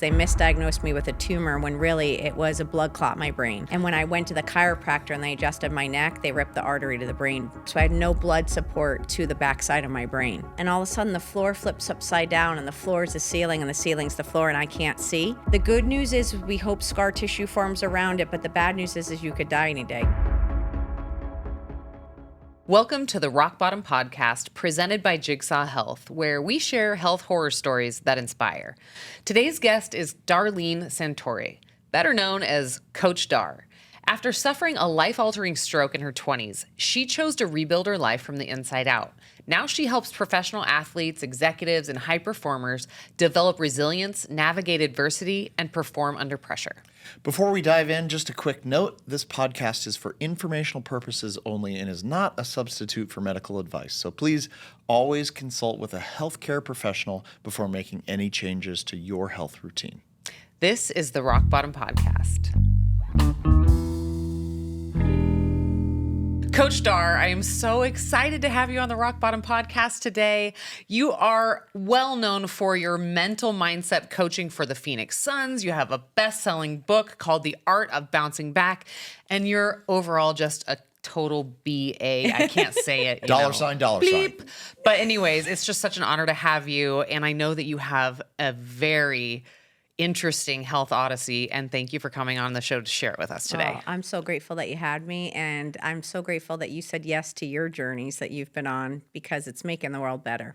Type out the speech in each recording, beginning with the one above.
They misdiagnosed me with a tumor when really it was a blood clot in my brain. And when I went to the chiropractor and they adjusted my neck, they ripped the artery to the brain. So I had no blood support to the backside of my brain. And all of a sudden the floor flips upside down and the floor is the ceiling and the ceiling's the floor and I can't see. The good news is we hope scar tissue forms around it, but the bad news is you could die any day. Welcome to the Rock Bottom Podcast, presented by Jigsaw Health, where we share health horror stories that inspire. Today's guest is Darlene Santori, better known as Coach Dar. After suffering a life-altering stroke in her 20s, she chose to rebuild her life from the inside out. Now she helps professional athletes, executives, and high performers develop resilience, navigate adversity, and perform under pressure. Before we dive in, just a quick note. This podcast is for informational purposes only and is not a substitute for medical advice. So please always consult with a healthcare professional before making any changes to your health routine. This is the Rock Bottom Podcast. Coach Dar, I am so excited to have you on the Rock Bottom Podcast today. You are well known for your mental mindset coaching for the Phoenix Suns. You have a best-selling book called The Art of Bouncing Back, and you're overall just a total BA. I can't say it. Dollar sign. But anyways, it's just such an honor to have you, and I know that you have a very interesting health odyssey, and thank you for coming on the show to share it with us today. Oh, I'm so grateful that you had me, and I'm so grateful that you said yes to your journeys that you've been on because it's making the world better.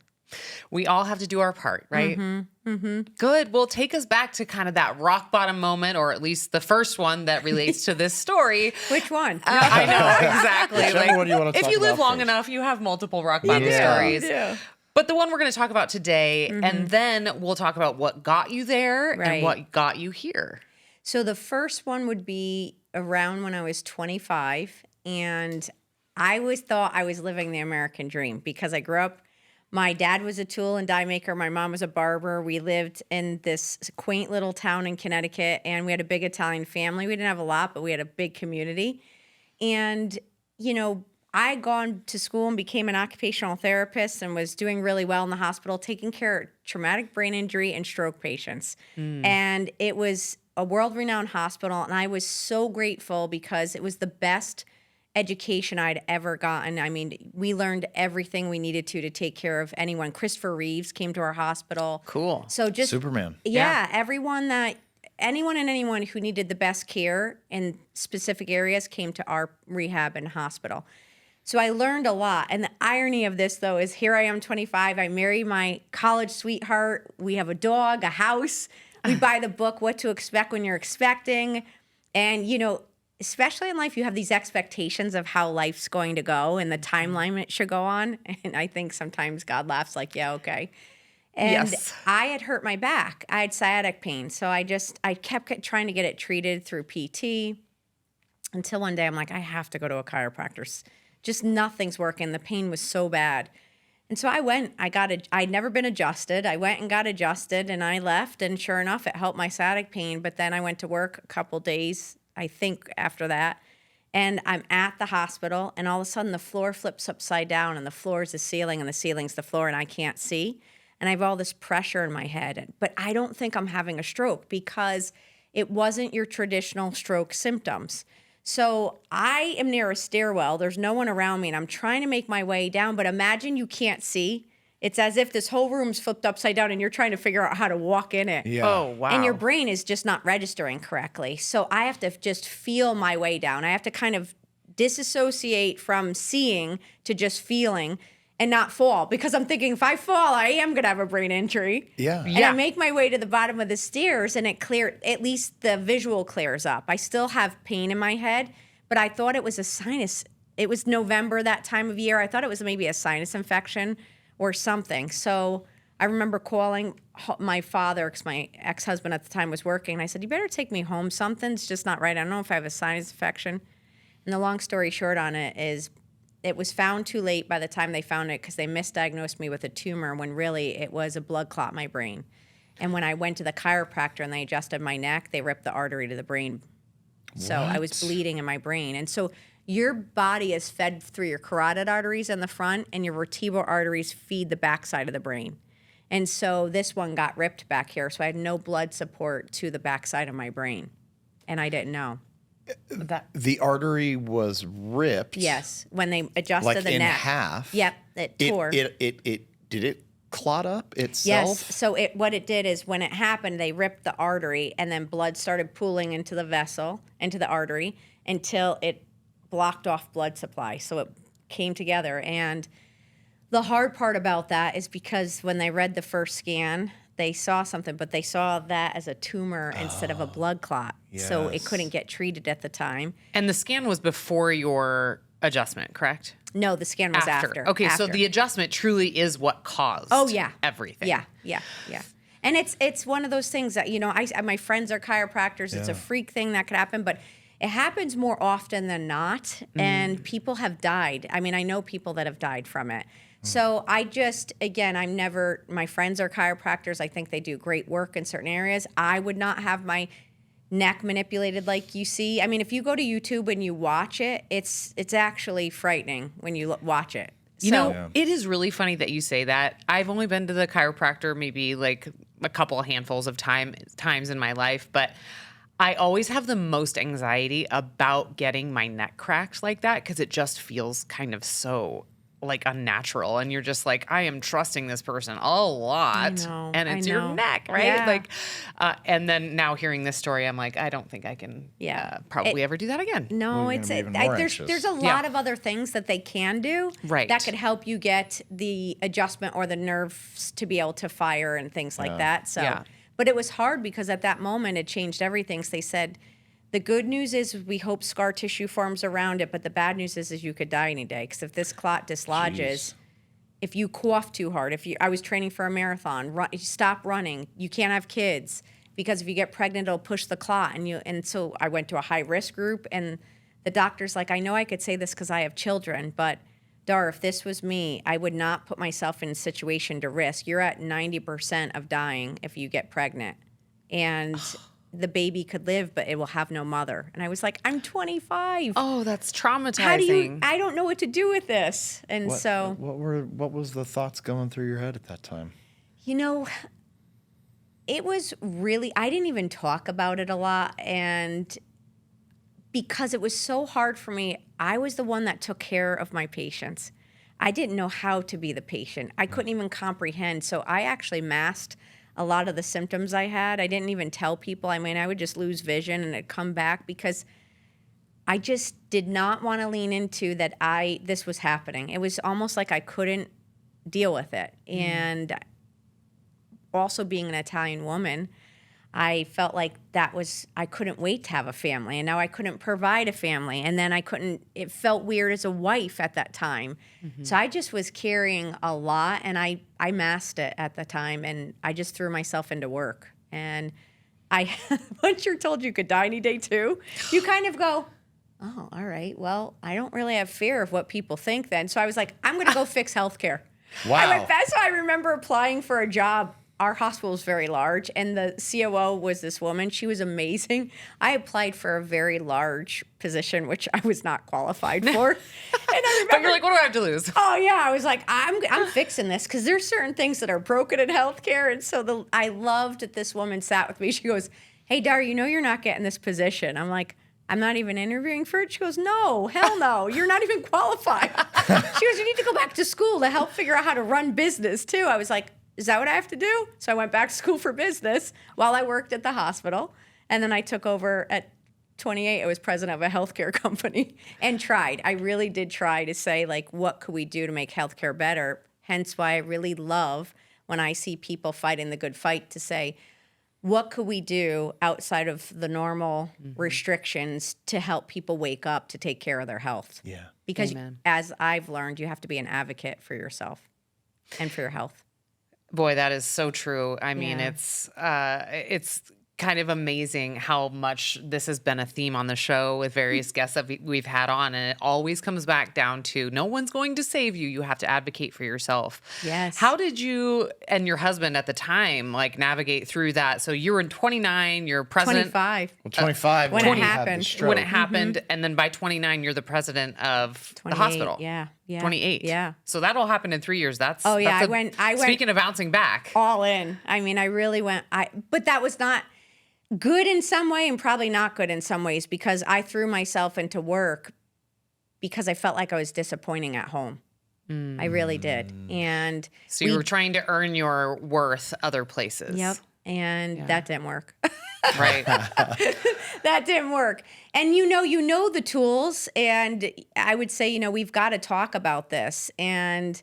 We all have to do our part, right? Mm-hmm. Mm-hmm. Good. Well, take us back to kind of that rock bottom moment, or at least the first one that relates to this story. Which one? I know, exactly. Whichever one you want to if talk you live about long first. enough, you have multiple rock bottom stories. Yeah. But the one we're going to talk about today, and then we'll talk about what got you there and what got you here. So the first one would be around when I was 25, and I always thought I was living the American dream because I grew up, my dad was a tool and die maker, my mom was a barber. We lived in this quaint little town in Connecticut, and we had a big Italian family. We didn't have a lot, but we had a big community. And, you know, I had gone to school and became an occupational therapist and was doing really well in the hospital, taking care of traumatic brain injury and stroke patients. And it was a world-renowned hospital, and I was so grateful because it was the best education I'd ever gotten. I mean, we learned everything we needed to take care of anyone. Christopher Reeves came to our hospital. Cool. So just Superman. Yeah, anyone and anyone who needed the best care in specific areas came to our rehab and hospital. So I learned a lot. And the irony of this, though, is here I am, 25. I marry my college sweetheart. We have a dog, a house. We buy the book, What to Expect When You're Expecting. And, you know, especially in life, you have these expectations of how life's going to go and the timeline it should go on. And I think sometimes God laughs like, yeah, okay. And Yes. I had hurt my back. I had sciatic pain. So I kept trying to get it treated through PT until one day I'm like, I have to go to a chiropractor. Just nothing's working. The pain was so bad. And so I went, I'd never been adjusted. I went and got adjusted and I left, and sure enough, it helped my sciatic pain. But then I went to work a couple days, I think after that, and I'm at the hospital, and all of a sudden the floor flips upside down and the floor is the ceiling and the ceiling's the floor and I can't see. And I have all this pressure in my head, but I don't think I'm having a stroke because it wasn't your traditional stroke symptoms. So I am near a stairwell. There's no one around me, and I'm trying to make my way down. But imagine you can't see. It's as if this whole room's flipped upside down, and you're trying to figure out how to walk in it. Yeah. Oh, wow. And your brain is just not registering correctly. So I have to just feel my way down. I have to kind of disassociate from seeing to just feeling and not fall, because I'm thinking if I fall, I am going to have a brain injury. Yeah. And I make my way to the bottom of the stairs, and at least the visual clears up. I still have pain in my head, but I thought it was a sinus. It was November, that time of year. I thought it was maybe a sinus infection or something. So I remember calling my father, because my ex-husband at the time was working, and I said, you better take me home. Something's just not right. I don't know if I have a sinus infection. And the long story short on it is, it was found too late by the time they found it because they misdiagnosed me with a tumor when really it was a blood clot in my brain. And when I went to the chiropractor and they adjusted my neck, they ripped the artery to the brain. So I was bleeding in my brain. And so your body is fed through your carotid arteries in the front, and your vertebral arteries feed the backside of the brain. And so this one got ripped back here. So I had no blood support to the backside of my brain. And I didn't know. The artery was ripped. Yes. When they adjusted like the in neck. half. Yep. It tore. Did it clot up itself? Yes. So what it did is when it happened, they ripped the artery and then blood started pooling into the vessel, into the artery, until it blocked off blood supply. So it came together. And the hard part about that is because when they read the first scan, they saw something, but they saw that as a tumor instead of a blood clot. So it yes. couldn't get treated at the time. And the scan was before your adjustment, correct? No, the scan was after. Okay, so after. the adjustment truly is what caused everything. Yeah. And it's one of those things that, my friends are chiropractors. It's a freak thing that could happen, but it happens more often than not, and people have died. I mean, I know people that have died from it. So I just, again, my friends are chiropractors. I think they do great work in certain areas. I would not have my neck manipulated like you see. I mean, if you go to YouTube and you watch it, it's actually frightening when you watch it. It is really funny that you say that. I've only been to the chiropractor maybe like a couple of handfuls of times in my life, but I always have the most anxiety about getting my neck cracked like that because it just feels kind of so like unnatural, and you're just like, I am trusting this person a lot, and it's your neck, right? Yeah. Like, and then now hearing this story, I'm like, I don't think I can probably ever do that again. No, Well, you're gonna be even more anxious. there's a lot of other things that they can do that could help you get the adjustment or the nerves to be able to fire and things like that. So, but it was hard because at that moment it changed everything. So they said, the good news is we hope scar tissue forms around it, but the bad news is you could die any day. Because if this clot dislodges, if you cough too hard, I was training for a marathon, stop running. You can't have kids because if you get pregnant, it'll push the clot. And so I went to a high risk group, and the doctor's like, I know I could say this because I have children, but Dar, if this was me, I would not put myself in a situation to risk. You're at 90% of dying if you get pregnant. And the baby could live, but it will have no mother. And I was like, I'm 25. Oh, that's traumatizing. I don't know what to do with this. And what was the thoughts going through your head at that time? It was really, I didn't even talk about it a lot. And because it was so hard for me, I was the one that took care of my patients. I didn't know how to be the patient. I couldn't even comprehend. So I actually masked a lot of the symptoms I had. I didn't even tell people. I mean, I would just lose vision and it'd come back because I just did not want to lean into that this was happening. It was almost like I couldn't deal with it. And also being an Italian woman, I felt like I couldn't wait to have a family, and now I couldn't provide a family, and then it felt weird as a wife at that time. So I just was carrying a lot, and I masked it at the time, and I just threw myself into work. And once you're told you could die any day too, you kind of go, oh, all right, well, I don't really have fear of what people think then. So I was like, I'm going to go fix healthcare. Wow. I went back, so I remember applying for a job. Our hospital was very large, and the COO was this woman. She was amazing. I applied for a very large position, which I was not qualified for. And I remember, But you're like, what do I have to lose? oh yeah, I was like, I'm fixing this because there's certain things that are broken in healthcare. And so I loved that this woman sat with me. She goes, hey, Dar, you're not getting this position. I'm like, I'm not even interviewing for it. She goes, no, hell no, you're not even qualified. She goes, you need to go back to school to help figure out how to run business too. I was like, is that what I have to do? So I went back to school for business while I worked at the hospital. And then I took over at 28. I was president of a healthcare company and tried. I really did try to say, like, what could we do to make healthcare better? Hence why I really love when I see people fighting the good fight to say, what could we do outside of the normal restrictions to help people wake up to take care of their health? Yeah. Because Amen. as I've learned, you have to be an advocate for yourself and for your health. Boy, that is so true. I mean, Yeah. it's kind of amazing how much this has been a theme on the show with various guests that we've had on. And it always comes back down to no one's going to save you. You have to advocate for yourself. Yes. How did you and your husband at the time like navigate through that? So you were 29, you're president. 25. Well, 25 when when it he had the happened. stroke. When it happened. And then by 29, you're the president of the 28, hospital. Yeah. 28. Yeah. So that all happened in 3 years. That's Oh, yeah. that's I went speaking of bouncing back. all in. I mean, I really went, but that was not good in some way and probably not good in some ways because I threw myself into work because I felt like I was disappointing at home. I really did. And So you were trying to earn your worth other places. Yep. And that didn't work. Right. That didn't work. And you know the tools. And I would say, we've got to talk about this. And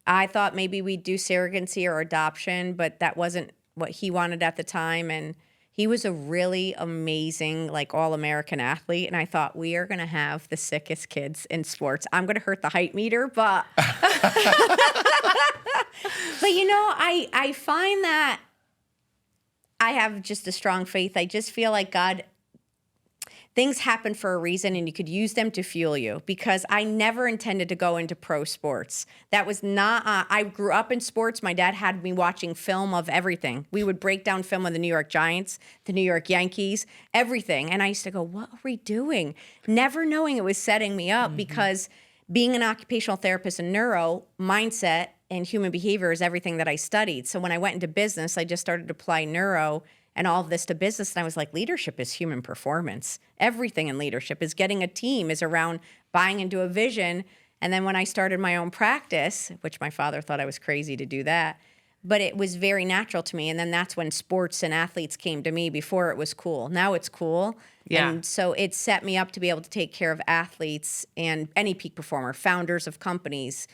I thought maybe we'd do surrogacy or adoption, but that wasn't what he wanted at the time. And he was a really amazing, like all-American athlete. And I thought, we are going to have the sickest kids in sports. I'm going to hurt the height meter, but but I find that I have just a strong faith. I just feel like things happen for a reason and you could use them to fuel you because I never intended to go into pro sports. That was not, I grew up in sports. My dad had me watching film of everything. We would break down film of the New York Giants, the New York Yankees, everything. And I used to go, what are we doing? Never knowing it was setting me up because being an occupational therapist and neuro, mindset and human behavior is everything that I studied. So when I went into business, I just started to apply neuro and all of this to business. And I was like, leadership is human performance. Everything in leadership is getting a team, is around buying into a vision. And then when I started my own practice, which my father thought I was crazy to do that, but it was very natural to me. And then that's when sports and athletes came to me. Before it was cool. Now it's cool. Yeah. And so it set me up to be able to take care of athletes and any peak performer, founders of companies,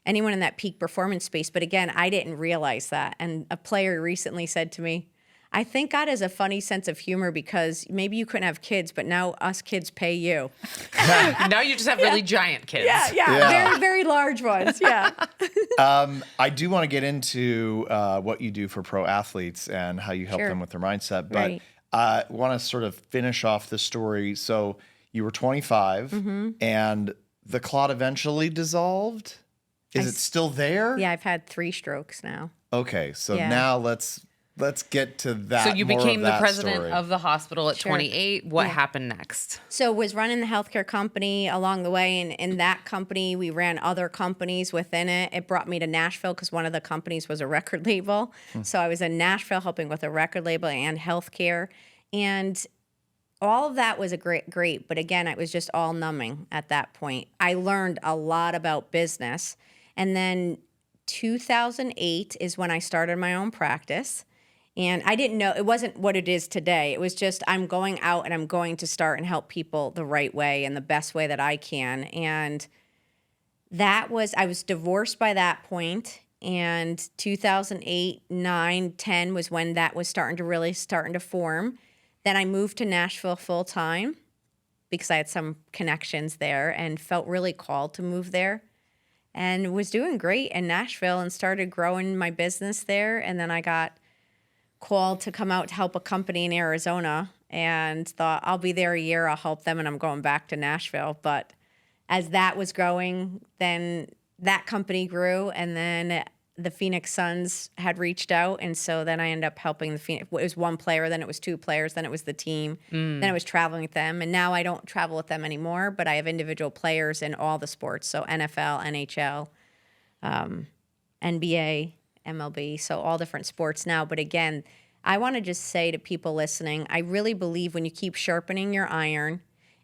anyone in that peak performance space. But again, I didn't realize that. And a player recently said to me, I think God has a funny sense of humor because maybe you couldn't have kids, but now us kids pay you. Now you just have really giant kids. Yeah. Very, very large ones. Yeah. I do want to get into what you do for pro athletes and how you help Sure. them with their mindset, but Right. I want to sort of finish off the story. So you were 25 and the clot eventually dissolved. Is it still there? Yeah, I've had 3 strokes now. Okay, so Yeah. now let's get to that. So you more became of the that president story. of the hospital at Sure. 28. What happened next? So was running the healthcare company along the way. And in that company, we ran other companies within it. It brought me to Nashville because one of the companies was a record label. So I was in Nashville helping with a record label and healthcare. And all of that was great. But again, it was just all numbing at that point. I learned a lot about business. And then 2008 is when I started my own practice. And I didn't know, it wasn't what it is today. It was just, I'm going out and I'm going to start and help people the right way and the best way that I can. And I was divorced by that point. And 2008, 9, 10 was when that was starting to form. Then I moved to Nashville full time because I had some connections there and felt really called to move there. And was doing great in Nashville and started growing my business there. And then I got called to come out to help a company in Arizona and thought, I'll be there a year, I'll help them, and I'm going back to Nashville. But as that was growing, then that company grew, and then the Phoenix Suns had reached out, and so then I ended up helping the Phoenix. It was 1 player, then it was 2 players, then it was the team, then I was traveling with them, and now I don't travel with them anymore, but I have individual players in all the sports, so NFL, NHL, NBA, MLB, so all different sports now. But again, I want to just say to people listening, I really believe when you keep sharpening your iron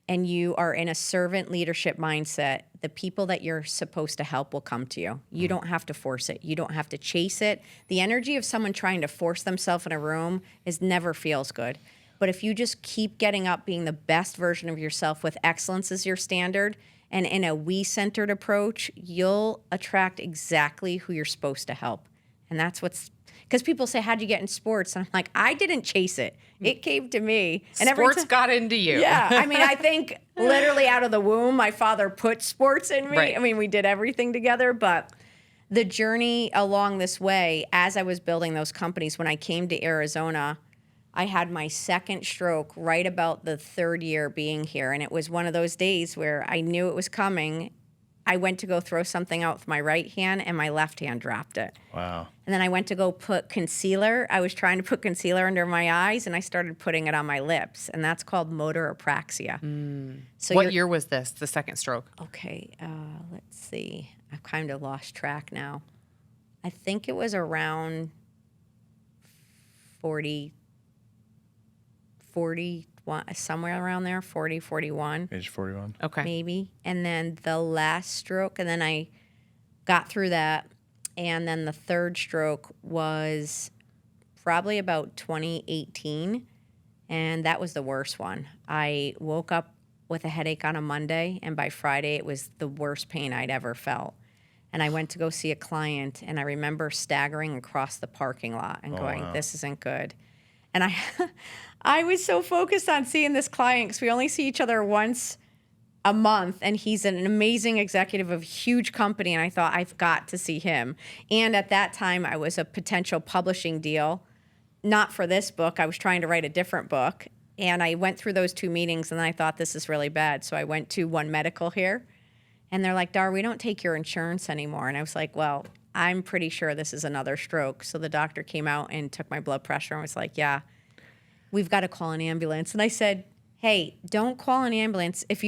and you are in a servant leadership mindset, the people that you're supposed to help will come to you. You don't have to force it. You don't have to chase it. The energy of someone trying to force themselves in a room never feels good. But if you just keep getting up, being the best version of yourself with excellence as your standard, and in a we-centered approach, you'll attract exactly who you're supposed to help. And that's because people say, how'd you get in sports? And I'm like, I didn't chase it. It came to me. And Sports got into you. Yeah. I mean, I think literally out of the womb, my father put sports in me. Right. I mean, we did everything together. But the journey along this way, as I was building those companies, when I came to Arizona, I had my second stroke right about the third year being here. And it was one of those days where I knew it was coming. I went to go throw something out with my right hand and my left hand dropped it. Wow. And then I went to go put concealer. I was trying to put concealer under my eyes and I started putting it on my lips. And that's called motor apraxia. So What year was this, the second stroke? Okay, let's see. I've kind of lost track now. I think it was around 40, somewhere around there, 40, 41. Age 41. Okay. Maybe. And then the last stroke, and then I got through that. And then the third stroke was probably about 2018. And that was the worst one. I woke up with a headache on a Monday, and by Friday, it was the worst pain I'd ever felt. And I went to go see a client, and I remember staggering across the parking lot and going, this isn't good. And I was so focused on seeing this client because we only see each other once a month, and he's an amazing executive of a huge company, and I thought, I've got to see him. And at that time, I was a potential publishing deal, not for this book. I was trying to write a different book, and I went through those two meetings, and I thought, this is really bad. So I went to One Medical here, and they're like, Dar, we don't take your insurance anymore. And I was like, well, I'm pretty sure this is another stroke. So the doctor came out and took my blood pressure and was like, yeah, we've got to call an ambulance. And I said, hey, don't call an ambulance. If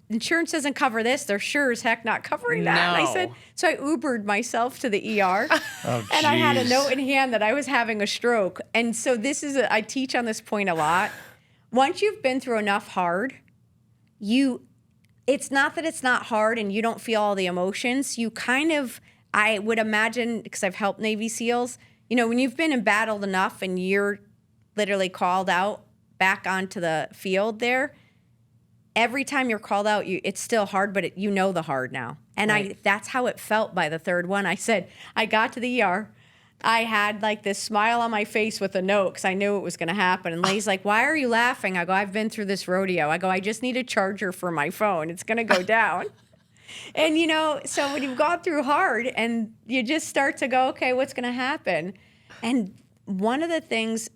insurance doesn't cover this, they're sure as heck not covering that. No. And I said, so I Ubered myself to the ER. Oh, and I had a geez. note in hand that I was having a stroke. And so I teach on this point a lot. Once you've been through enough hard, it's not that it's not hard and you don't feel all the emotions. You kind of, I would imagine, because I've helped Navy SEALs, when you've been embattled enough and you're literally called out back onto the field there, every time you're called out, it's still hard, but you know the hard now. And Right. that's how it felt by the third one. I said, I got to the ER. I had like this smile on my face with a note because I knew it was going to happen. And Lay's like, why are you laughing? I go, I've been through this rodeo. I go, I just need a charger for my phone. It's going to go down. And, so when you've gone through hard and you just start to go, okay, what's going to happen? And one of the things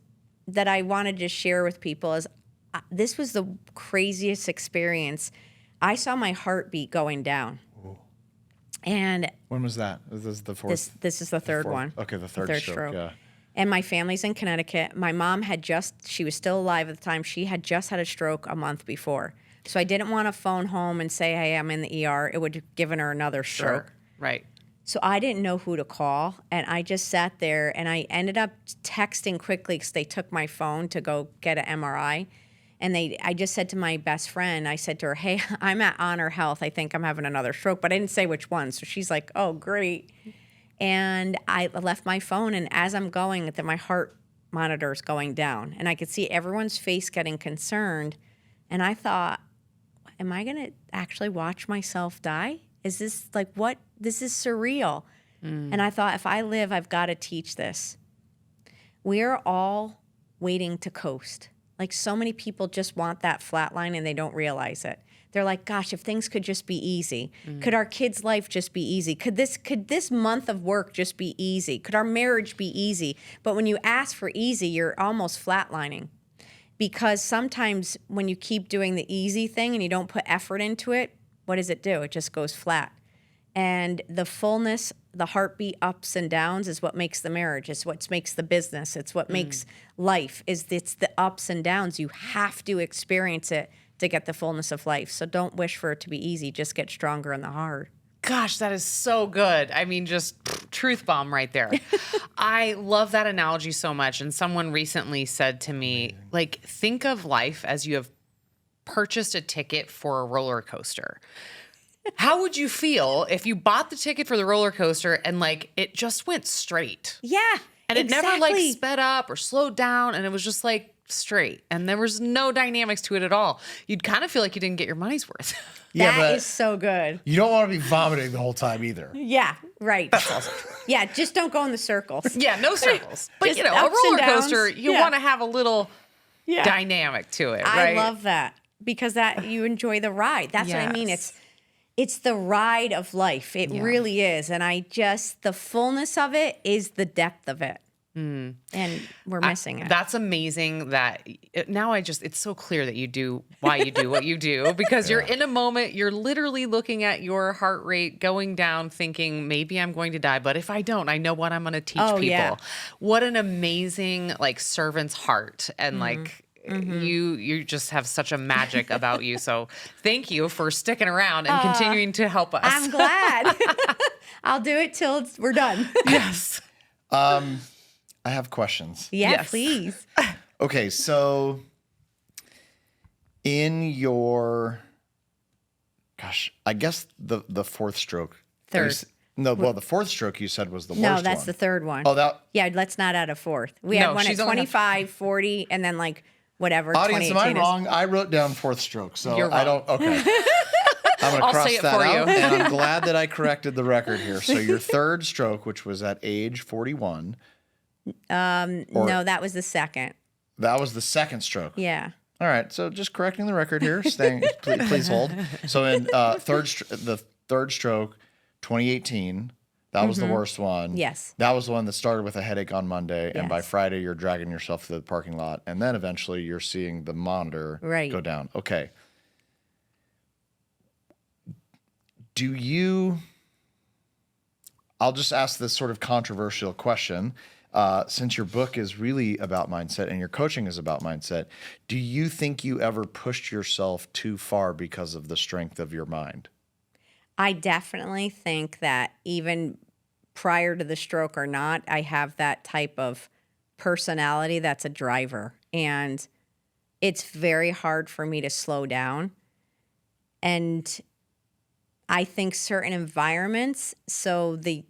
that I wanted to share with people is this was the craziest experience. I saw my heartbeat going down. And When was that? This is the fourth. this is the third fourth. one. Okay, the third stroke. Yeah. And my family's in Connecticut. My mom she was still alive at the time. She had just had a stroke a month before. So I didn't want to phone home and say, hey, I'm in the ER. It would have given her another stroke. Sure. Right. So I didn't know who to call. And I just sat there and I ended up texting quickly because they took my phone to go get an MRI. And I just said to my best friend, I said to her, hey, I'm at Honor Health. I think I'm having another stroke, but I didn't say which one. So she's like, oh, great. And I left my phone, and as I'm going, my heart monitor is going down. And I could see everyone's face getting concerned. And I thought, am I going to actually watch myself die? Is this like what? This is surreal. And I thought, if I live, I've got to teach this. We're all waiting to coast. Like so many people just want that flatline and they don't realize it. They're like, gosh, if things could just be easy. Could our kids' life just be easy? Could this month of work just be easy? Could our marriage be easy? But when you ask for easy, you're almost flatlining. Because sometimes when you keep doing the easy thing and you don't put effort into it, what does it do? It just goes flat. And the fullness, the heartbeat ups and downs is what makes the marriage. It's what makes the business. It's what makes life. It's the ups and downs. You have to experience it to get the fullness of life. So don't wish for it to be easy. Just get stronger in the hard. Gosh, that is so good. I mean, just truth bomb right there. I love that analogy so much. And someone recently said to me, like, think of life as you have purchased a ticket for a roller coaster. How would you feel if you bought the ticket for the roller coaster and like it just went straight? Yeah. And it exactly. never like sped up or slowed down, and it was just like straight, and there was no dynamics to it at all. You'd kind of feel like you didn't get your money's worth. Yeah, That but is so good. you don't want to be vomiting the whole time either. Yeah, right. That's also true. Yeah, just don't go in the circles. Yeah, no circles. But Just you know, a ups and roller downs. coaster, you Yeah. want to have a little Yeah. dynamic to it, right? I love that because that you enjoy the ride. That's what I mean. Yes. It's the ride of life. It really is. And the fullness of it is the depth of it. And we're missing it. That's amazing that now it's so clear that you do why you do what you do, because you're in a moment, you're literally looking at your heart rate going down thinking maybe I'm going to die, but if I don't, I know what I'm going to teach people. Yeah. What an amazing like servant's heart, and like you just have such a magic about you. So thank you for sticking around and continuing to help us. I'm glad. I'll do it till we're done. Yes. I have questions. Yeah, Yes. please. Okay, so in your, gosh, I guess the fourth stroke. Third. The fourth stroke you said was the worst one. No, that's the third one. Oh, that. Yeah, let's not add a fourth. We No, had one at she's only 25, 40, and then like whatever. Audience, am I 2018 is- wrong? I wrote down fourth stroke, so You're I wrong. don't. Okay. I'm going to I'll cross say it that for out, you. and I'm glad that I corrected the record here. So your third stroke, which was at age 41. No, that was the second. That was the second stroke. Yeah. All right, so just correcting the record here. Staying, please hold. So in the third stroke, 2018, that was the worst one. Yes. That was the one that started with a headache on Monday, and by Yes. Friday you're dragging yourself to the parking lot, and then eventually you're seeing the monitor Right. go down. Okay. Do you? I'll just ask this sort of controversial question. Since your book is really about mindset and your coaching is about mindset, do you think you ever pushed yourself too far because of the strength of your mind? I definitely think that even prior to the stroke or not, I have that type of personality that's a driver. And it's very hard for me to slow down. And I think certain environments, so the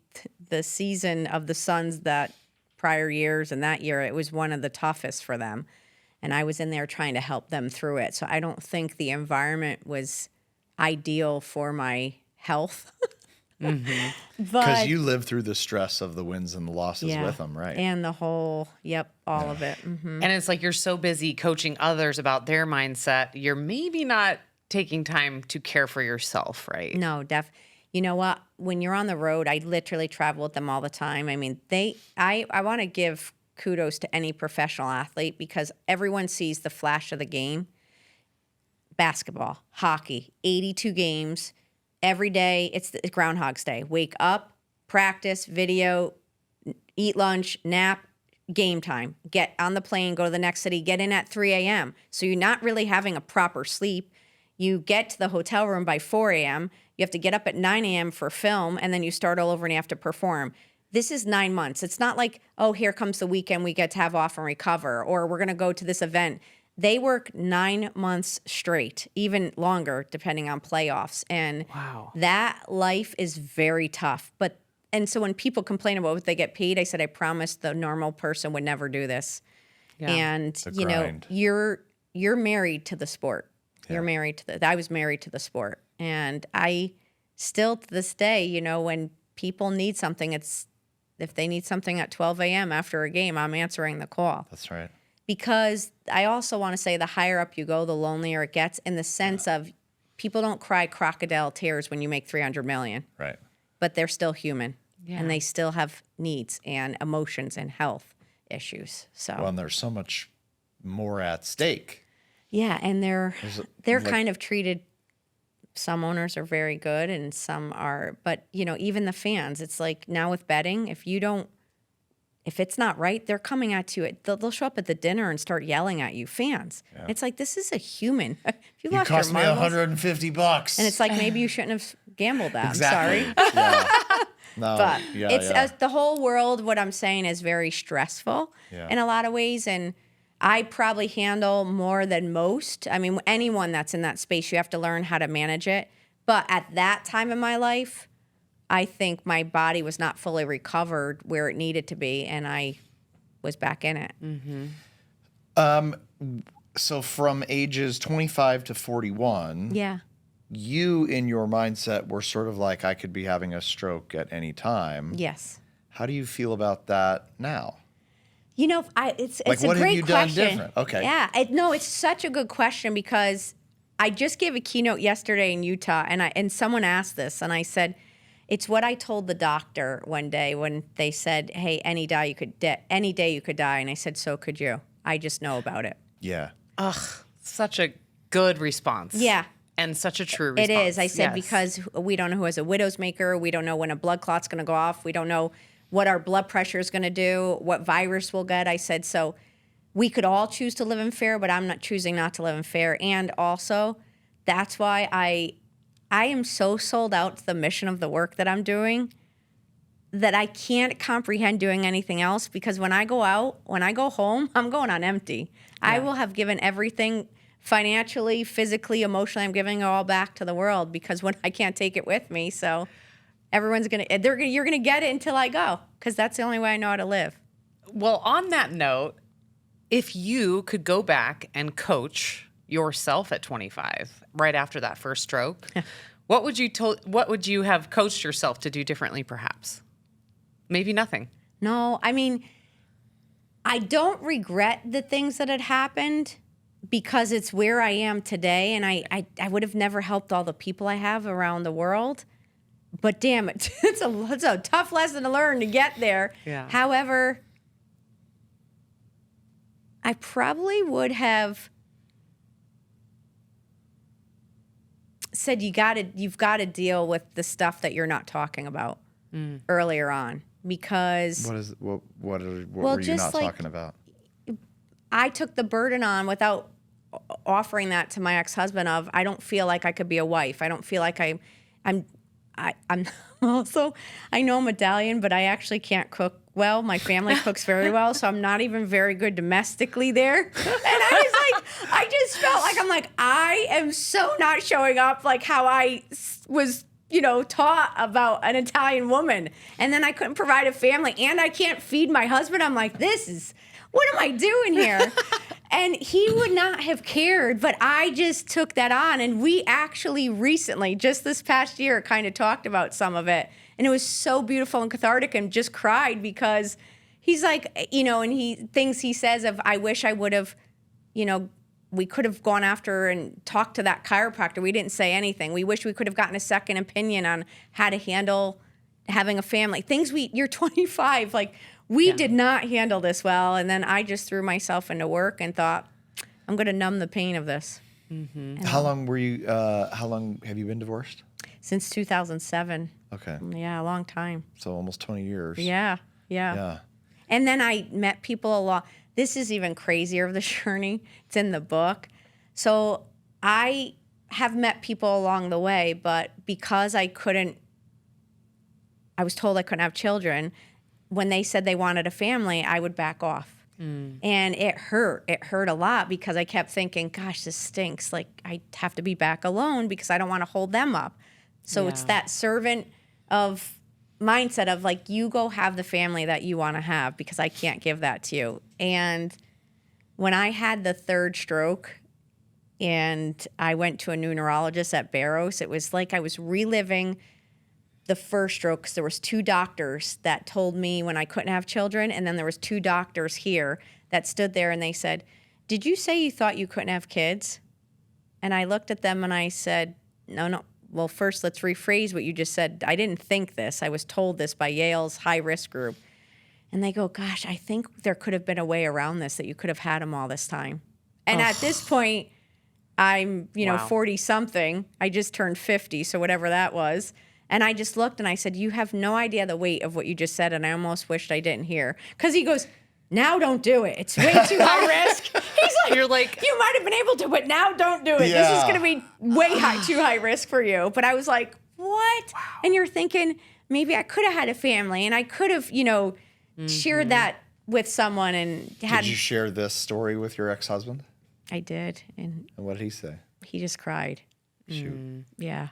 season of the Suns that prior years and that year, it was one of the toughest for them. And I was in there trying to help them through it. So I don't think the environment was ideal for my health. Because But you lived through the stress of the wins and the losses yeah. with them, right? And the whole, all of it. And it's like you're so busy coaching others about their mindset, you're maybe not taking time to care for yourself, right? No, you know what? When you're on the road, I literally travel with them all the time. I mean, I want to give kudos to any professional athlete because everyone sees the flash of the game. Basketball, hockey, 82 games every day. It's Groundhog's Day. Wake up, practice, video, eat lunch, nap, game time. Get on the plane, go to the next city, get in at 3 a.m. So you're not really having a proper sleep. You get to the hotel room by 4 a.m. You have to get up at 9 a.m. for film, and then you start all over and you have to perform. This is 9 months. It's not like, oh, here comes the weekend, we get to have off and recover, or we're going to go to this event. They work 9 months straight, even longer, depending on playoffs. And Wow. that life is very tough. And so when people complain about what they get paid, I said, I promise the normal person would never do this. Yeah. And, It's a you know, grind. you're married to the sport. You're married to I was married to the sport. And I still to this day, you know, when people need something, if they need something at 12 a.m. after a game, I'm answering the call. That's right. Because I also want to say the higher up you go, the lonelier it gets in the sense of people don't cry crocodile tears when you make 300 million, Right. but they're still human Yeah. and they still have needs and emotions and health issues. So Well, and there's so much more at stake. yeah, and they're like- kind of treated. Some owners are very good and some are, but you know, even the fans, it's like now with betting, if it's not right, they're coming at you. They'll show up at the dinner and start yelling at you. Fans, it's like this is a human. If you You lost cost your me marbles, $150. and it's like maybe you shouldn't have gambled that. exactly. I'm sorry, Yeah. No. but yeah, it's yeah. the whole world. What I'm saying is very stressful Yeah. in a lot of ways, and I probably handle more than most. I mean, anyone that's in that space, you have to learn how to manage it. But at that time in my life, I think my body was not fully recovered where it needed to be, and I was back in it. So from ages 25 to 41, Yeah. you in your mindset were sort of like, I could be having a stroke at any time. Yes. How do you feel about that now? You know, it's Like, a what have great you done question. different? Okay. Yeah. No, it's such a good question because I just gave a keynote yesterday in Utah, and someone asked this, and I said, It's what I told the doctor one day when they said, "Hey, any day you could die," and I said, "So could you. I just know about it." Yeah. Such a good response. Yeah. And such a true response. It is. I said, Yes. because we don't know who has a widow's maker. We don't know when a blood clot's going to go off. We don't know what our blood pressure is going to do, what virus we'll get. I said, so we could all choose to live in fear, but I'm not choosing not to live in fear. And also, that's why I am so sold out to the mission of the work that I'm doing that I can't comprehend doing anything else, because when I go out, when I go home, I'm going on empty. I will have given everything financially, physically, emotionally. I'm giving it all back to the world, because when I can't take it with me. So everyone's you're gonna get it until I go, because that's the only way I know how to live. Well, on that note, if you could go back and coach yourself at 25, right after that first stroke, what would you have coached yourself to do differently, perhaps? Maybe nothing. No, I mean, I don't regret the things that had happened, because it's where I am today, and I would have never helped all the people I have around the world. But damn it, it's a tough lesson to learn to get there. Yeah. However, I probably would have said you've got to deal with the stuff that you're not talking about earlier on, because What were you not talking about? I took the burden on without offering that to my ex-husband of, I don't feel like I could be a wife. I don't feel like I'm also, I know I'm Italian, but I actually can't cook well. My family cooks very well, so I'm not even very good domestically there. And I just felt like, I am so not showing up like how I was, taught about an Italian woman. And then I couldn't provide a family, and I can't feed my husband. I'm like, what am I doing here? And he would not have cared, but I just took that on. And we actually recently, just this past year, kind of talked about some of it. And it was so beautiful and cathartic, and just cried, because he's like, and he says of, I wish I would have, we could have gone after and talked to that chiropractor. We didn't say anything. We wish we could have gotten a second opinion on how to handle having a family. You're 25, we did not handle this well. And then I just threw myself into work and thought, I'm going to numb the pain of this. Mm-hmm. How long have you been divorced? Since 2007. Okay. Yeah, a long time. So almost 20 years. Yeah. And then I met people a lot. This is even crazier of the journey. It's in the book. So I have met people along the way, but because I was told I couldn't have children, when they said they wanted a family, I would back off. And it hurt. It hurt a lot, because I kept thinking, gosh, this stinks. I have to be back alone because I don't want to hold them up. So it's that servant of mindset of you go have the family that you want to have, because I can't give that to you. And when I had the third stroke and I went to a new neurologist at Barrows, it was like I was reliving the first stroke, because there was 2 doctors that told me when I couldn't have children, and then there was 2 doctors here that stood there and they said, "Did you say you thought you couldn't have kids?" And I looked at them and I said, no. Well, first let's rephrase what you just said. I didn't think this. I was told this by Yale's high-risk group. And they go, gosh, I think there could have been a way around this, that you could have had them all this time. And at this point, I'm, 40-something. I just turned 50, so whatever that was. And I just looked and I said, you have no idea the weight of what you just said, and I almost wished I didn't hear. Because he goes, now don't do it. It's way too high risk. He's like, You're like, you might have been able to, but now don't do it. Yeah. This is going to be way too high risk for you. But I was like, what? Wow. And you're thinking, maybe I could have had a family, and I could have, shared that with someone and had. Did you share this story with your ex-husband? I did. And what did he say? He just cried. Shoot. Yeah.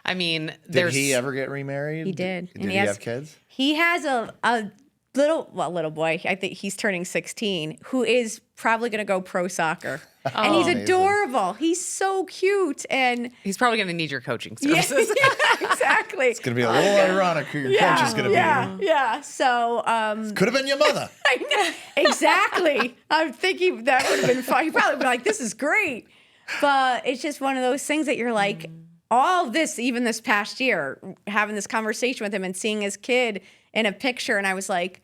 I mean, Did he ever get remarried? He did. Did he have kids? He has a little boy. I think he's turning 16, who is probably going to go pro soccer. And he's amazing. Adorable. He's so cute. And he's probably going to need your coaching services. yeah, exactly. It's going to be a little ironic who your coach is going to be. Yeah. So, Could have been your mother. I know. Exactly. I'm thinking that would have been fun. He'd probably be like, this is great. But it's just one of those things that you're like, all of this, even this past year, having this conversation with him and seeing his kid in a picture. And I was like,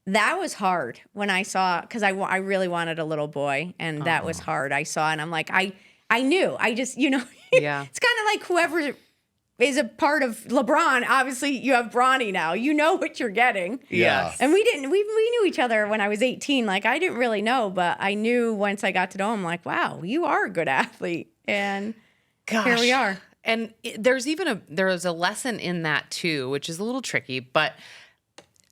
that was hard when I saw, because I really wanted a little boy, and that was hard. I saw, and I'm like, I knew. I just, Yeah. It's kind of like whoever is a part of LeBron. Obviously, you have Bronny now. You know what you're getting. Yes. And we knew each other when I was 18. Like, I didn't really know, but I knew once I got to know him, like, wow, you are a good athlete. And here we are. And there's a lesson in that too, which is a little tricky, but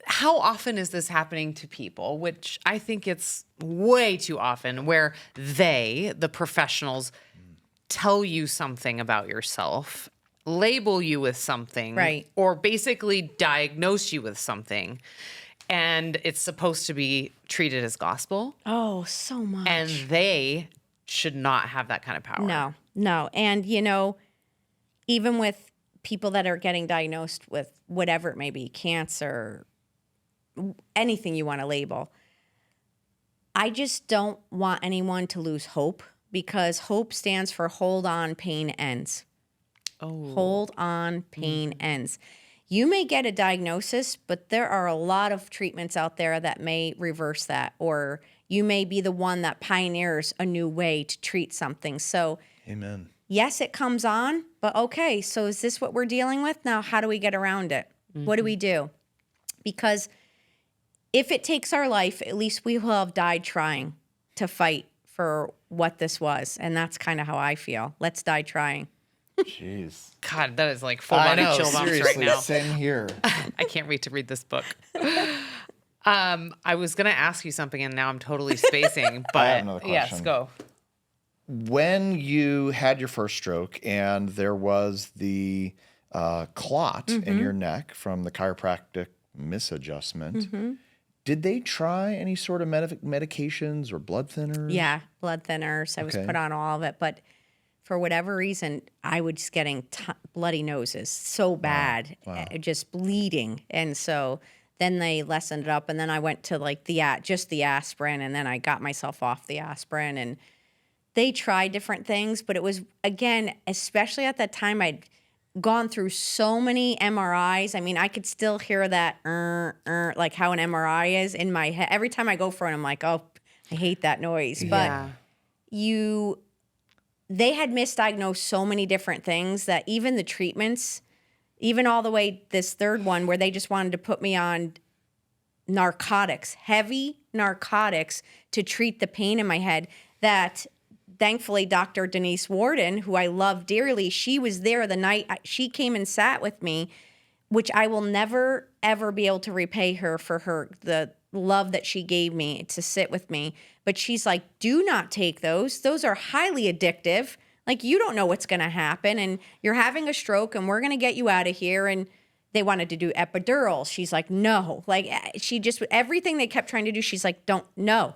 how often is this happening to people? Which I think it's way too often, where the professionals, tell you something about yourself, label you with something, right, or basically diagnose you with something, and it's supposed to be treated as gospel. Oh, so much. And they should not have that kind of power. No. And, even with people that are getting diagnosed with whatever it may be, cancer, anything you want to label, I just don't want anyone to lose hope, because hope stands for hold on, pain ends. Oh. Hold on, pain ends. You may get a diagnosis, but there are a lot of treatments out there that may reverse that, or you may be the one that pioneers a new way to treat something. So, Amen. Yes, it comes on, but okay, so is this what we're dealing with? Now, how do we get around it? What do we do? Because if it takes our life, at least we will have died trying to fight for what this was. And that's kind of how I feel. Let's die trying. Jeez. God, that is like full body chill bumps right seriously, now. same here. I can't wait to read this book. I was going to ask you something, and now I'm totally spacing. But I have another question. Yes, go. When you had your first stroke and there was the clot in your neck from the chiropractic misadjustment, did they try any sort of medications or blood thinners? Yeah, blood thinners. I was put on all of it. But for whatever reason, I was just getting bloody noses so bad, just bleeding. And so then they lessened it up. And then I went to like just the aspirin. And then I got myself off the aspirin. And they tried different things. But it was, again, especially at that time, I'd gone through so many MRIs. I mean, I could still hear that, like how an MRI is in my head. Every time I go for it, I'm like, oh, I hate that noise. But they had misdiagnosed so many different things that even the treatments, even all the way this third one where they just wanted to put me on narcotics, heavy narcotics to treat the pain in my head, that thankfully, Dr. Donese Worden, who I love dearly, she was there the night she came and sat with me, which I will never, ever be able to repay her for the love that she gave me to sit with me. But she's like, do not take those. Those are highly addictive. Like, you don't know what's going to happen, and you're having a stroke, and we're going to get you out of here. And they wanted to do epidurals. She's like, no. Like, she just, everything they kept trying to do, she's like, no.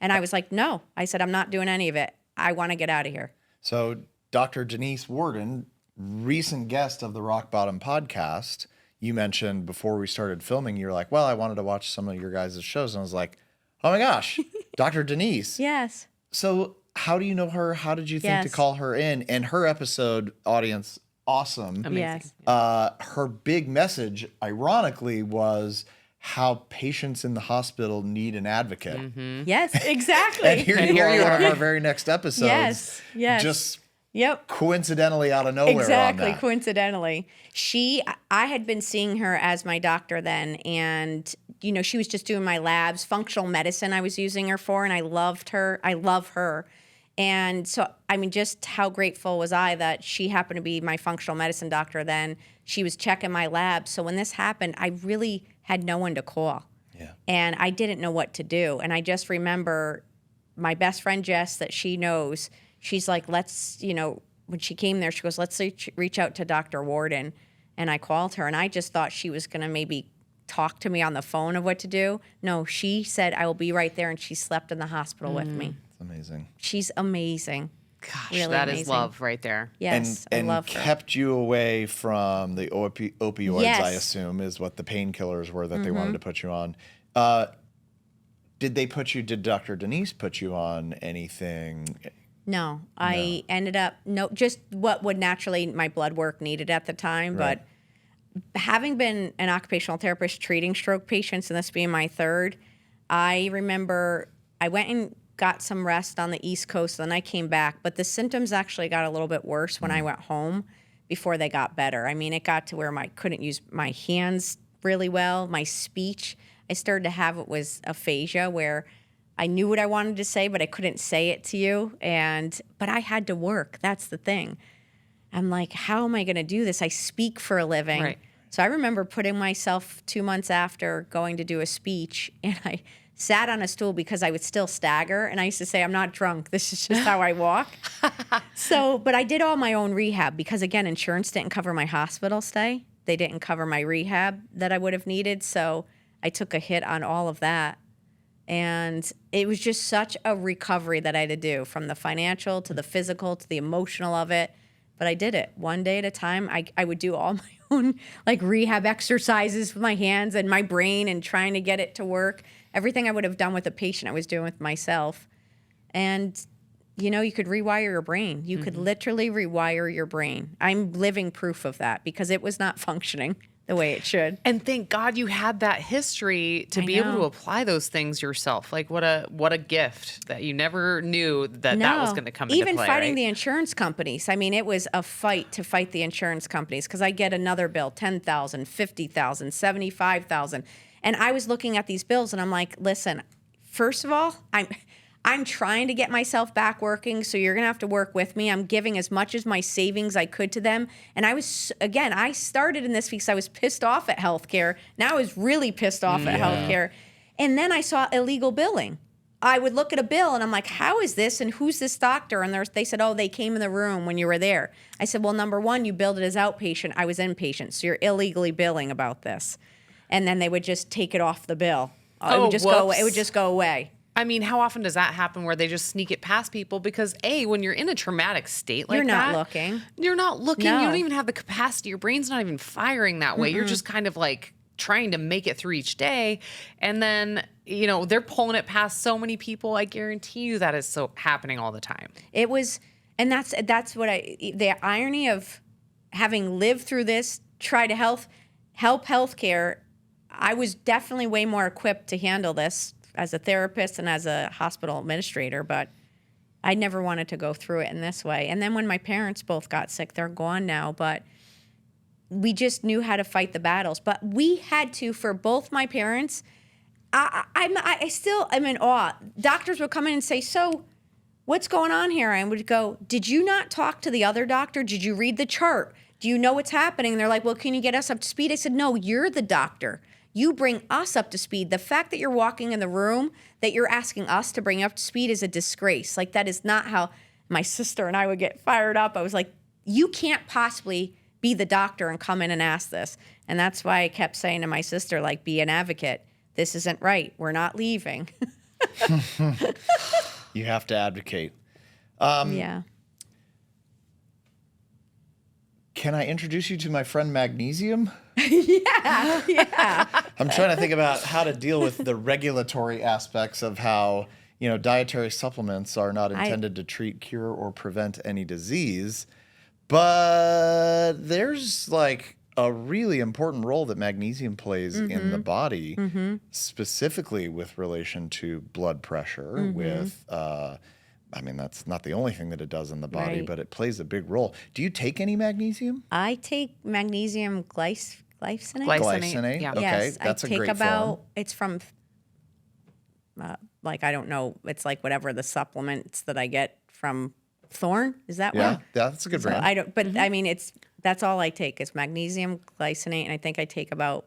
And I was like, no. I said, I'm not doing any of it. I want to get out of here. So Dr. Donese Worden, recent guest of the Rock Bottom podcast, you mentioned before we started filming, you were like, well, I wanted to watch some of your guys' shows. And I was like, oh my gosh, Dr. Donese. Yes. So how do you know her? How did you think to call her in? And her episode, audience, awesome. Amazing. Yes. Her big message, ironically, was how patients in the hospital need an advocate. Yes, exactly. And here you are, one of our very next episodes. Yes. Just Yep. coincidentally out of nowhere. Exactly. On that. Coincidentally. I had been seeing her as my doctor then, and, she was just doing my labs, functional medicine I was using her for, and I loved her. I love her. And so, I mean, just how grateful was I that she happened to be my functional medicine doctor then. She was checking my labs. So when this happened, I really had no one to call. Yeah. And I didn't know what to do. And I just remember my best friend, Jess, that she knows, she's like, let's, when she came there, she goes, let's reach out to Dr. Worden. And I called her, and I just thought she was going to maybe talk to me on the phone of what to do. No, she said, I will be right there. And she slept in the hospital with me. It's amazing. She's amazing. Gosh, really that amazing. is love right there. Yes, and I love her. kept you away from the opioids, Yes. I assume, is what the painkillers were that they wanted to put you on. Did Dr. Donese put you on anything? No, I ended up just what would naturally my blood work needed at the time. Right. But having been an occupational therapist treating stroke patients, and this being my third, I remember I went and got some rest on the East Coast, and then I came back. But the symptoms actually got a little bit worse when I went home before they got better. I mean, it got to where I couldn't use my hands really well. My speech, I started to have what was aphasia, where I knew what I wanted to say, but I couldn't say it to you. But I had to work. That's the thing. I'm like, how am I going to do this? I speak for a living. Right. So I remember putting myself 2 months after going to do a speech, and I sat on a stool because I would still stagger. And I used to say, I'm not drunk. This is just how I walk. But I did all my own rehab because, again, insurance didn't cover my hospital stay. They didn't cover my rehab that I would have needed. So I took a hit on all of that. And it was just such a recovery that I had to do, from the financial to the physical to the emotional of it. But I did it one day at a time. I would do all my own rehab exercises with my hands and my brain and trying to get it to work. Everything I would have done with a patient, I was doing with myself. And, you could rewire your brain. You could literally rewire your brain. I'm living proof of that because it was not functioning the way it should. And thank God you had that history to be able to apply those things yourself. Like what a gift that you never knew that was going to come into play. Even fighting right? the insurance companies. I mean, it was a fight to fight the insurance companies because I get another bill, $10,000, $50,000, $75,000. And I was looking at these bills and I'm like, listen, first of all, I'm trying to get myself back working, so you're going to have to work with me. I'm giving as much as my savings I could to them. And I started in this because I was pissed off at healthcare. Now I was really pissed off at healthcare. And then I saw illegal billing. I would look at a bill and I'm like, how is this? And who's this doctor? And they said, oh, they came in the room when you were there. I said, well, number one, you billed it as outpatient. I was inpatient. So you're illegally billing about this. And then they would just take it off the bill. It would just go away. It would just go away. I mean, how often does that happen where they just sneak it past people? Because when you're in a traumatic state like You're not that, looking. You're not looking. No. You don't even have the capacity. Your brain's not even firing that way. You're just kind of trying to make it through each day. And then, they're pulling it past so many people. I guarantee you that is so happening all the time. It was, and that's what the irony of having lived through this, try to help healthcare. I was definitely way more equipped to handle this as a therapist and as a hospital administrator, but I never wanted to go through it in this way. And then when my parents both got sick, they're gone now, but we just knew how to fight the battles. But we had to, for both my parents, I still am in awe. Doctors would come in and say, so what's going on here? I would go, did you not talk to the other doctor? Did you read the chart? Do you know what's happening? And they're like, well, can you get us up to speed? I said, no, you're the doctor. You bring us up to speed. The fact that you're walking in the room, that you're asking us to bring you up to speed is a disgrace. That is not how my sister and I would get fired up. I was like, you can't possibly be the doctor and come in and ask this. And that's why I kept saying to my sister, be an advocate. This isn't right. We're not leaving. You have to advocate. Yeah. Can I introduce you to my friend Magnesium? Yeah. I'm trying to think about how to deal with the regulatory aspects of how, dietary supplements are not intended to treat, cure, or prevent any disease. But there's a really important role that magnesium plays in the body, specifically with relation to blood pressure, with that's not the only thing that it does in the body, Right. but it plays a big role. Do you take any magnesium? I take magnesium glycinate. Glycinate, yeah. Okay, Yes, that's I a take great about, form. it's from, I don't know, it's whatever the supplements that I get from Thorne. Is that Yeah, one? that's a good So brand. I don't, but I mean, that's all I take is magnesium glycinate, and I think I take about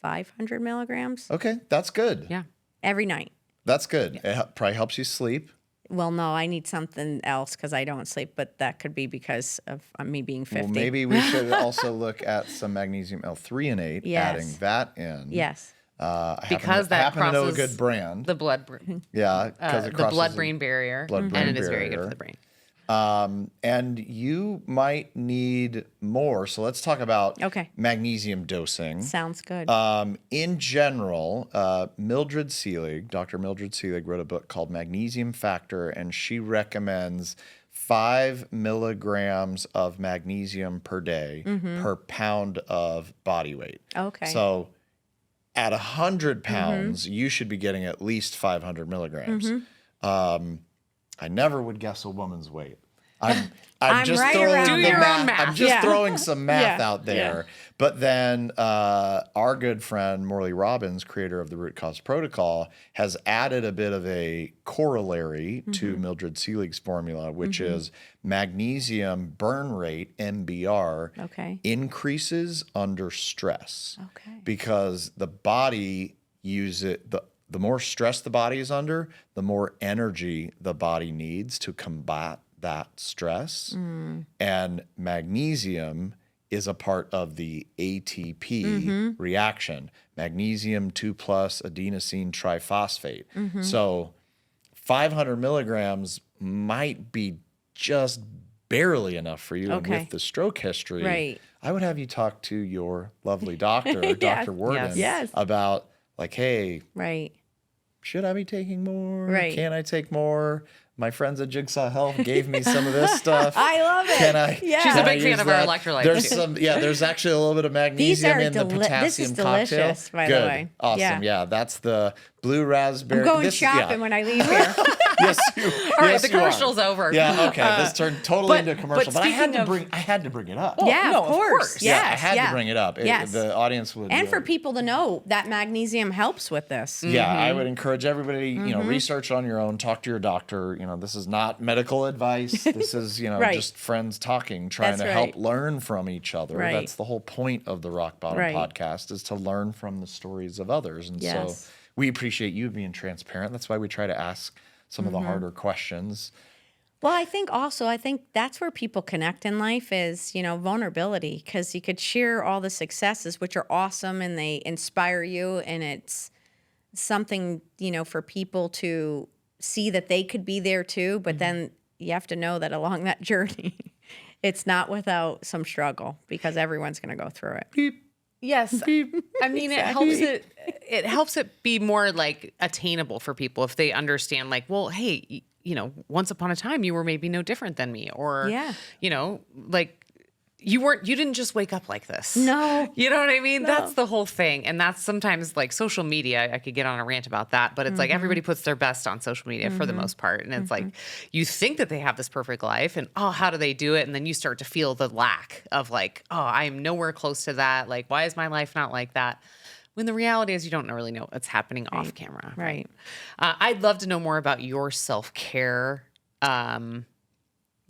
500 milligrams Okay, that's good. Yeah. every night. That's good. It probably helps you sleep. Well, no, I need something else because I don't sleep, but that could be because of me being 50. Well, maybe we should also look at some magnesium L-threonate, Yes. adding that in. Yes. Because that happen to know a crosses good brand. The blood, Yeah, because it the crosses blood-brain barrier, blood-brain and it is very good barrier. for the brain. And you might need more. So let's talk about Okay. magnesium dosing. Sounds good. In general, Mildred Seelig, Dr. Mildred Seelig, wrote a book called Magnesium Factor, and she recommends 5 milligrams of magnesium per day per pound of body weight. Okay. So at 100 pounds, you should be getting at least 500 milligrams. I never would guess a woman's weight. I'm just right throwing around the there. math. I'm just throwing some math Yeah. out there. But then our good friend Morley Robbins, creator of the Root Cause Protocol, has added a bit of a corollary to Mildred Seelig's formula, which is magnesium burn rate, MBR, Okay. increases under stress. Okay. Because the body the more stress the body is under, the more energy the body needs to combat that stress. And magnesium is a part of the ATP reaction, magnesium 2+ adenosine triphosphate. So 500 milligrams might be just barely enough for you. And Okay. with the stroke history, Right. I would have you talk to your lovely doctor, Dr. Worden, Yes. about like, hey, Right. should I be taking more? Right. Can I take more? My friends at Jigsaw Health gave me some of this stuff. I love it. Can I? Yeah. She's a can I big fan use of our that? electrolytes, There's too. there's actually a little bit of These magnesium are in the potassium this is cocktail. delicious, by the Good. way. Awesome. Yeah, that's the blue raspberry. I'm going this, shopping when I leave here. Yes, you. All right, yes, the you are. commercial's over. Yeah, okay. This turned totally into a commercial, but I had speaking to of- I had to bring it up. Yeah, no, of of course. course. Yes, I had to bring it up. Yes. The audience would. And for people to know that magnesium helps with this. Yeah, I would encourage everybody, research on your own, talk to your doctor. This is not medical advice. This is, Right. just friends talking, trying That's to right. help learn from each other. Right. That's the whole point of the Rock Bottom Right. podcast, is to learn from the stories of others. And so Yes. we appreciate you being transparent. That's why we try to ask some of the harder questions. Well, I think that's where people connect in life is, vulnerability, because you could share all the successes, which are awesome and they inspire you. And it's something, for people to see that they could be there too. But then you have to know that along that journey, it's not without some struggle, because everyone's going to go through it. Yes. I mean, it helps it be more like attainable for people if they understand, like, well, hey, once upon a time you were maybe no different than me, or, Yeah. like you didn't just wake up like this. No. You know what I mean? That's the whole thing. And that's sometimes like social media. I could get on a rant about that, but it's like everybody puts their best on social media for the most part. And it's like, you think that they have this perfect life and, oh, how do they do it? And then you start to feel the lack of like, oh, I'm nowhere close to that. Like, why is my life not like that? When the reality is you don't really know what's happening off camera. Right. I'd love to know more about your self-care.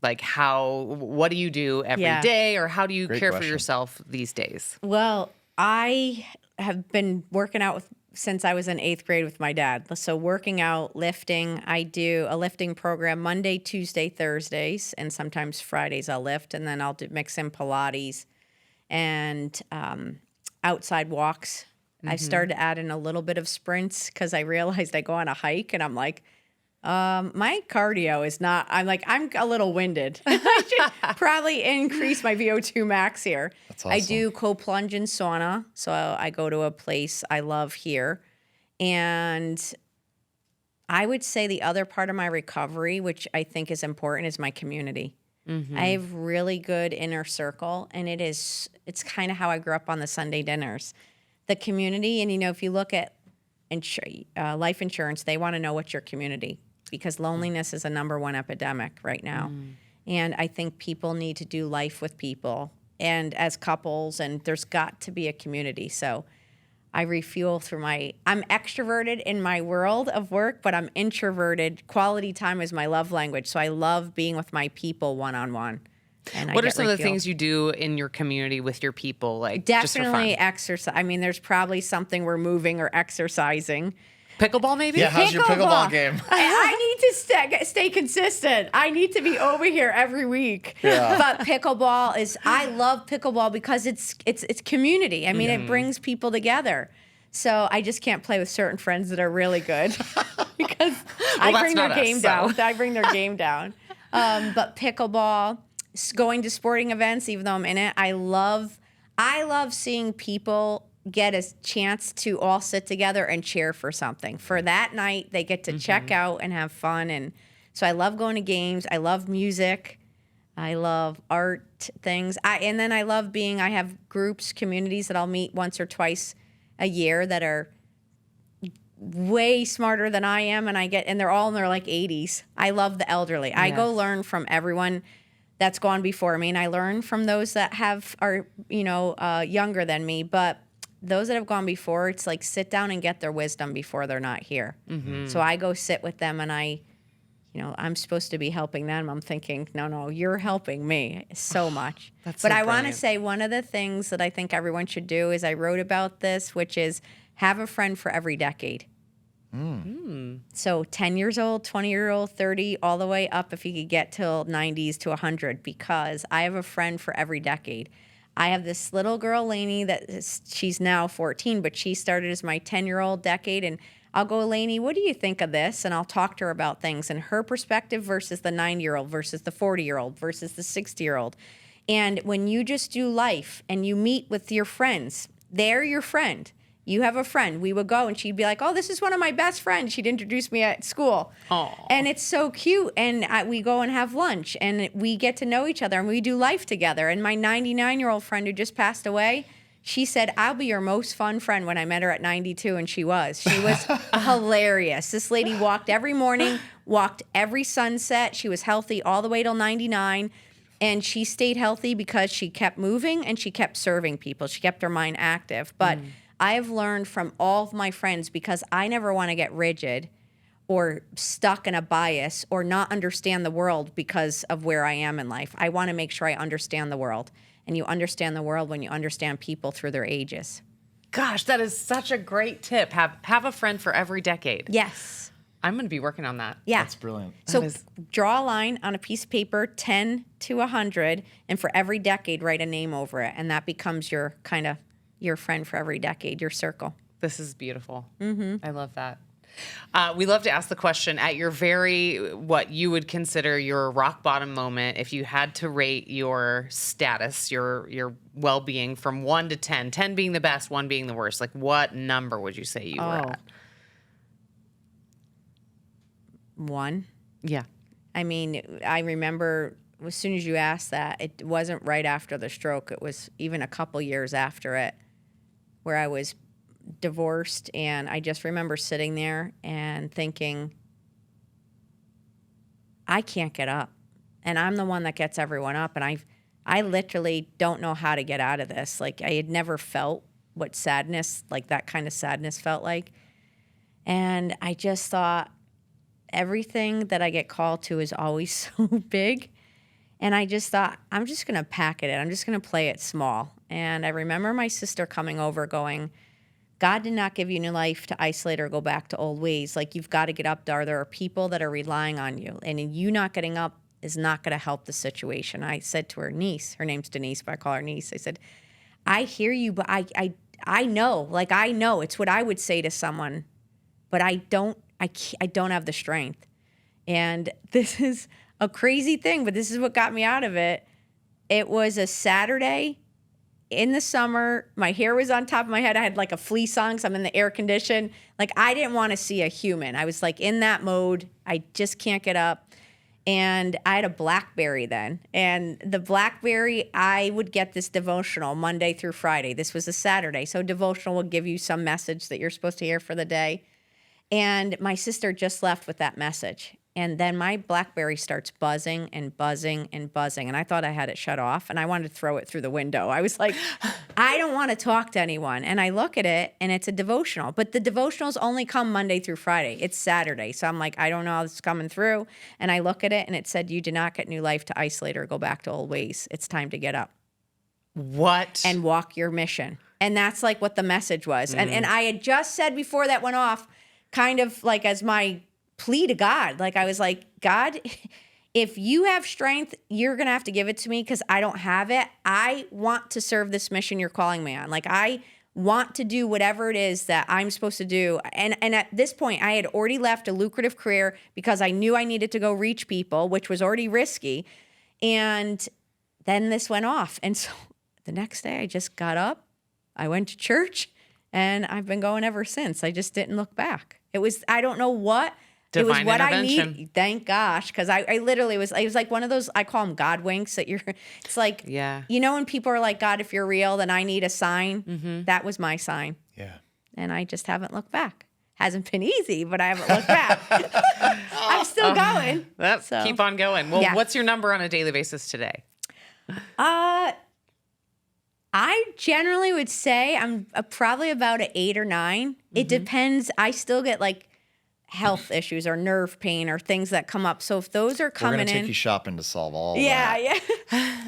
Like what do you do every day, Yeah. or how do you Great care for question. yourself these days? Well, I have been working out since I was in 8th grade with my dad. So working out, lifting, I do a lifting program Monday, Tuesday, Thursdays, and sometimes Fridays I'll lift, and then I'll mix in Pilates and outside walks. I started to add in a little bit of sprints because I realized I go on a hike and I'm like, my cardio is not, I'm a little winded. I should probably increase my VO2 max here. That's I awesome. do cold plunge and sauna. So I go to a place I love here. And I would say the other part of my recovery, which I think is important, is my community. I have really good inner circle, and it's kind of how I grew up on the Sunday dinners. The community, and if you look at life insurance, they want to know what's your community, because loneliness is a #1 epidemic right now. And I think people need to do life with people and as couples, and there's got to be a community. So I refuel through I'm extroverted in my world of work, but I'm introverted. Quality time is my love language. So I love being with my people one-on-one. And What are some of the things you do in your community with your people? Like just for Definitely fun? exercise. I mean, there's probably something we're moving or exercising. Pickleball, maybe? Yeah, how's your pickleball game? I need to stay consistent. I need to be over here every week. Yeah. But pickleball I love pickleball because it's community. I mean, it brings people together. So I just can't play with certain friends that are really good because I that's bring their not us, game so. down. I bring their game down. But pickleball, going to sporting events, even though I'm in it, I love seeing people get a chance to all sit together and cheer for something. For that night, they get to check out and have fun. And so I love going to games. I love music. I love art things. And then I love I have groups, communities that I'll meet once or twice a year that are way smarter than I am. And they're all in their like 80s. I love the elderly. I go learn from everyone that's gone before me. And I learn from those that are younger than me. But those that have gone before, it's like sit down and get their wisdom before they're not here. So I go sit with them and I'm supposed to be helping them. I'm thinking, no, you're helping me so much. But I want to say one of the things that I think everyone should do is I wrote about this, which is have a friend for every decade. So 10 years old, 20-year-old, 30, all the way up if you could get till 90s to 100, because I have a friend for every decade. I have this little girl, Lainey, she's now 14, but she started as my 10-year-old decade. And I'll go, Lainey, what do you think of this? And I'll talk to her about things and her perspective versus the 90-year-old versus the 40-year-old versus the 60-year-old. And when you just do life and you meet with your friends, they're your friend. You have a friend. We would go and she'd be like, oh, this is one of my best friends. She'd introduce me at school. Aww. And it's so cute. And we go and have lunch and we get to know each other and we do life together. And my 99-year-old friend who just passed away, she said, I'll be your most fun friend when I met her at 92, and she was. She was hilarious. This lady walked every morning, walked every sunset. She was healthy all the way till 99, and she stayed healthy because she kept moving and she kept serving people. She kept her mind active. But I have learned from all of my friends, because I never want to get rigid or stuck in a bias or not understand the world because of where I am in life. I want to make sure I understand the world. And you understand the world when you understand people through their ages. Gosh, that is such a great tip. Have a friend for every decade. Yes. I'm going to be working on that. Yeah. That's brilliant. So draw a line on a piece of paper, 10 to 100, and for every decade, write a name over it. And that becomes your friend for every decade, your circle. This is beautiful. I love that. We love to ask the question, at your what you would consider your rock bottom moment, if you had to rate your status, your well-being from 1 to 10, 10 being the best, 1 being the worst, like what number would you say you were at? 1. Yeah. I mean, I remember as soon as you asked that, it wasn't right after the stroke. It was even a couple years after it where I was divorced, and I just remember sitting there and thinking, I can't get up, and I'm the one that gets everyone up, and I literally don't know how to get out of this. Like, I had never felt what sadness, like that kind of sadness, felt like, and I just thought everything that I get called to is always so big, and I just thought, I'm just gonna pack it in. I'm just gonna play it small. And I remember my sister coming over going, God did not give you new life to isolate or go back to old ways. Like, you've got to get up there. There are people that are relying on you. And you not getting up is not going to help the situation. I said to her niece, her name's Donese, but I call her niece. I said, I hear you, but I know. Like, I know. It's what I would say to someone. But I don't have the strength. And this is a crazy thing, but this is what got me out of it. It was a Saturday in the summer. My hair was on top of my head. I had like a fleece on because I'm in the air condition. Like, I didn't want to see a human. I was like in that mode. I just can't get up. And I had a Blackberry then. And the Blackberry, I would get this devotional Monday through Friday. This was a Saturday. So devotional will give you some message that you're supposed to hear for the day. And my sister just left with that message. And then my Blackberry starts buzzing and buzzing and buzzing. And I thought I had it shut off, and I wanted to throw it through the window. I was like, I don't want to talk to anyone. And I look at it, and it's a devotional. But the devotionals only come Monday through Friday. It's Saturday. So I'm like, I don't know how this is coming through. And I look at it, and it said, you did not get new life to isolate or go back to old ways. It's time to get up. What? And walk your mission. And that's like what the message was. And I had just said before that went off, kind of like as my plea to God. Like, I was like, God, if you have strength, you're going to have to give it to me because I don't have it. I want to serve this mission you're calling me on. Like, I want to do whatever it is that I'm supposed to do. And at this point, I had already left a lucrative career because I knew I needed to go reach people, which was already risky. And then this went off. And so the next day I just got up, I went to church, and I've been going ever since. I just didn't look back. It was, I don't know what. Divine it was what intervention. I need. Thank gosh. Because I literally was, it was like one of those, I call them God winks that it's like, Yeah. you know, when people are like, God, if you're real, then I need a sign. That was my sign. Yeah. And I just haven't looked back. Hasn't been easy, but I haven't looked back. I'm still going. So. Keep on going. Well, Yeah. what's your number on a daily basis today? I generally would say I'm probably about an 8 or 9. It depends. I still get like health issues or nerve pain or things that come up. So if those are We're coming going to take in, you shopping to solve all that. yeah.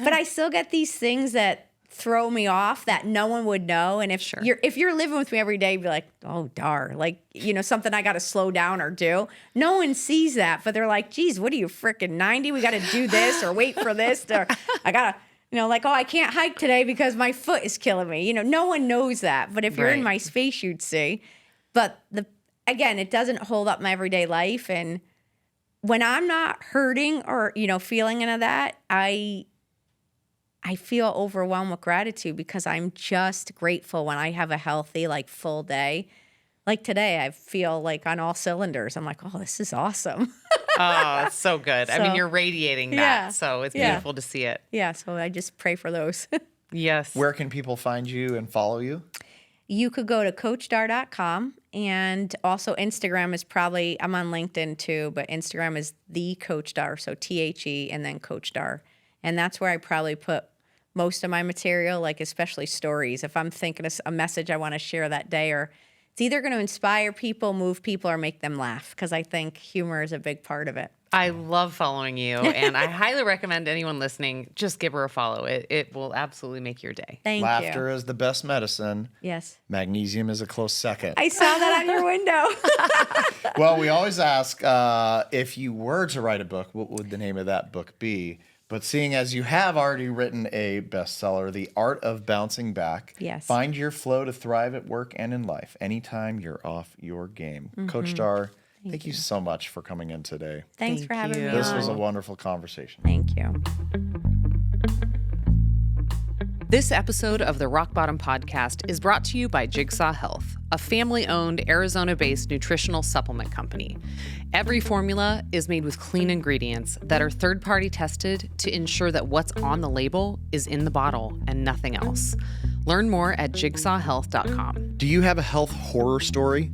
But I still get these things that throw me off that no one would know. And if you're living with me every day, you'd be like, oh, dar, like, you know, something I got to slow down or do. No one sees that, but they're like, geez, what are you, freaking 90? We got to do this or wait for this. Or I got to, you know, like, oh, I can't hike today because my foot is killing me. You know, no one knows that. But if you're in Right. my space, you'd see. But again, it doesn't hold up my everyday life. And when I'm not hurting or, you know, feeling any of that, I feel overwhelmed with gratitude because I'm just grateful when I have a healthy, like, full day. Like today, I feel like on all cylinders. I'm like, oh, this is awesome. Oh, it's so good. I mean, So, you're radiating that. yeah, So it's yeah. beautiful to see it. Yeah, so I just pray for those. Yes. Where can people find you and follow you? You could go to coachdar.com, and also Instagram is probably, I'm on LinkedIn too, but Instagram is the Coach Dar, so THE and then Coach Dar. And that's where I probably put most of my material, like especially stories. If I'm thinking of a message I want to share that day, or it's either going to inspire people, move people, or make them laugh, because I think humor is a big part of it. I love following you, and I highly recommend anyone listening, just give her a follow. It will absolutely make your day. Thank Laughter you. is the best medicine. Yes. Magnesium is a close second. I saw that on your window. Well, we always ask if you were to write a book, what would the name of that book be? But seeing as you have already written a bestseller, The Art of Bouncing Back, Yes. find your flow to thrive at work and in life anytime you're off your game. Coach Dar, thank you so much for coming in today. Thanks for Thank having you. me This on. was a wonderful conversation. Thank you. This episode of the Rock Bottom Podcast is brought to you by Jigsaw Health, a family-owned, Arizona-based nutritional supplement company. Every formula is made with clean ingredients that are third-party tested to ensure that what's on the label is in the bottle and nothing else. Learn more at jigsawhealth.com. Do you have a health horror story?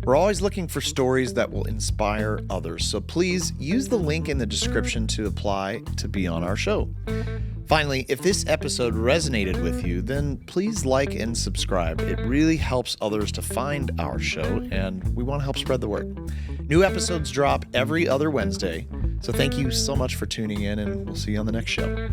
We're always looking for stories that will inspire others, so please use the link in the description to apply to be on our show. Finally, if this episode resonated with you, then please like and subscribe. It really helps others to find our show, and we want to help spread the word. New episodes drop every other Wednesday, so thank you so much for tuning in, and we'll see you on the next show.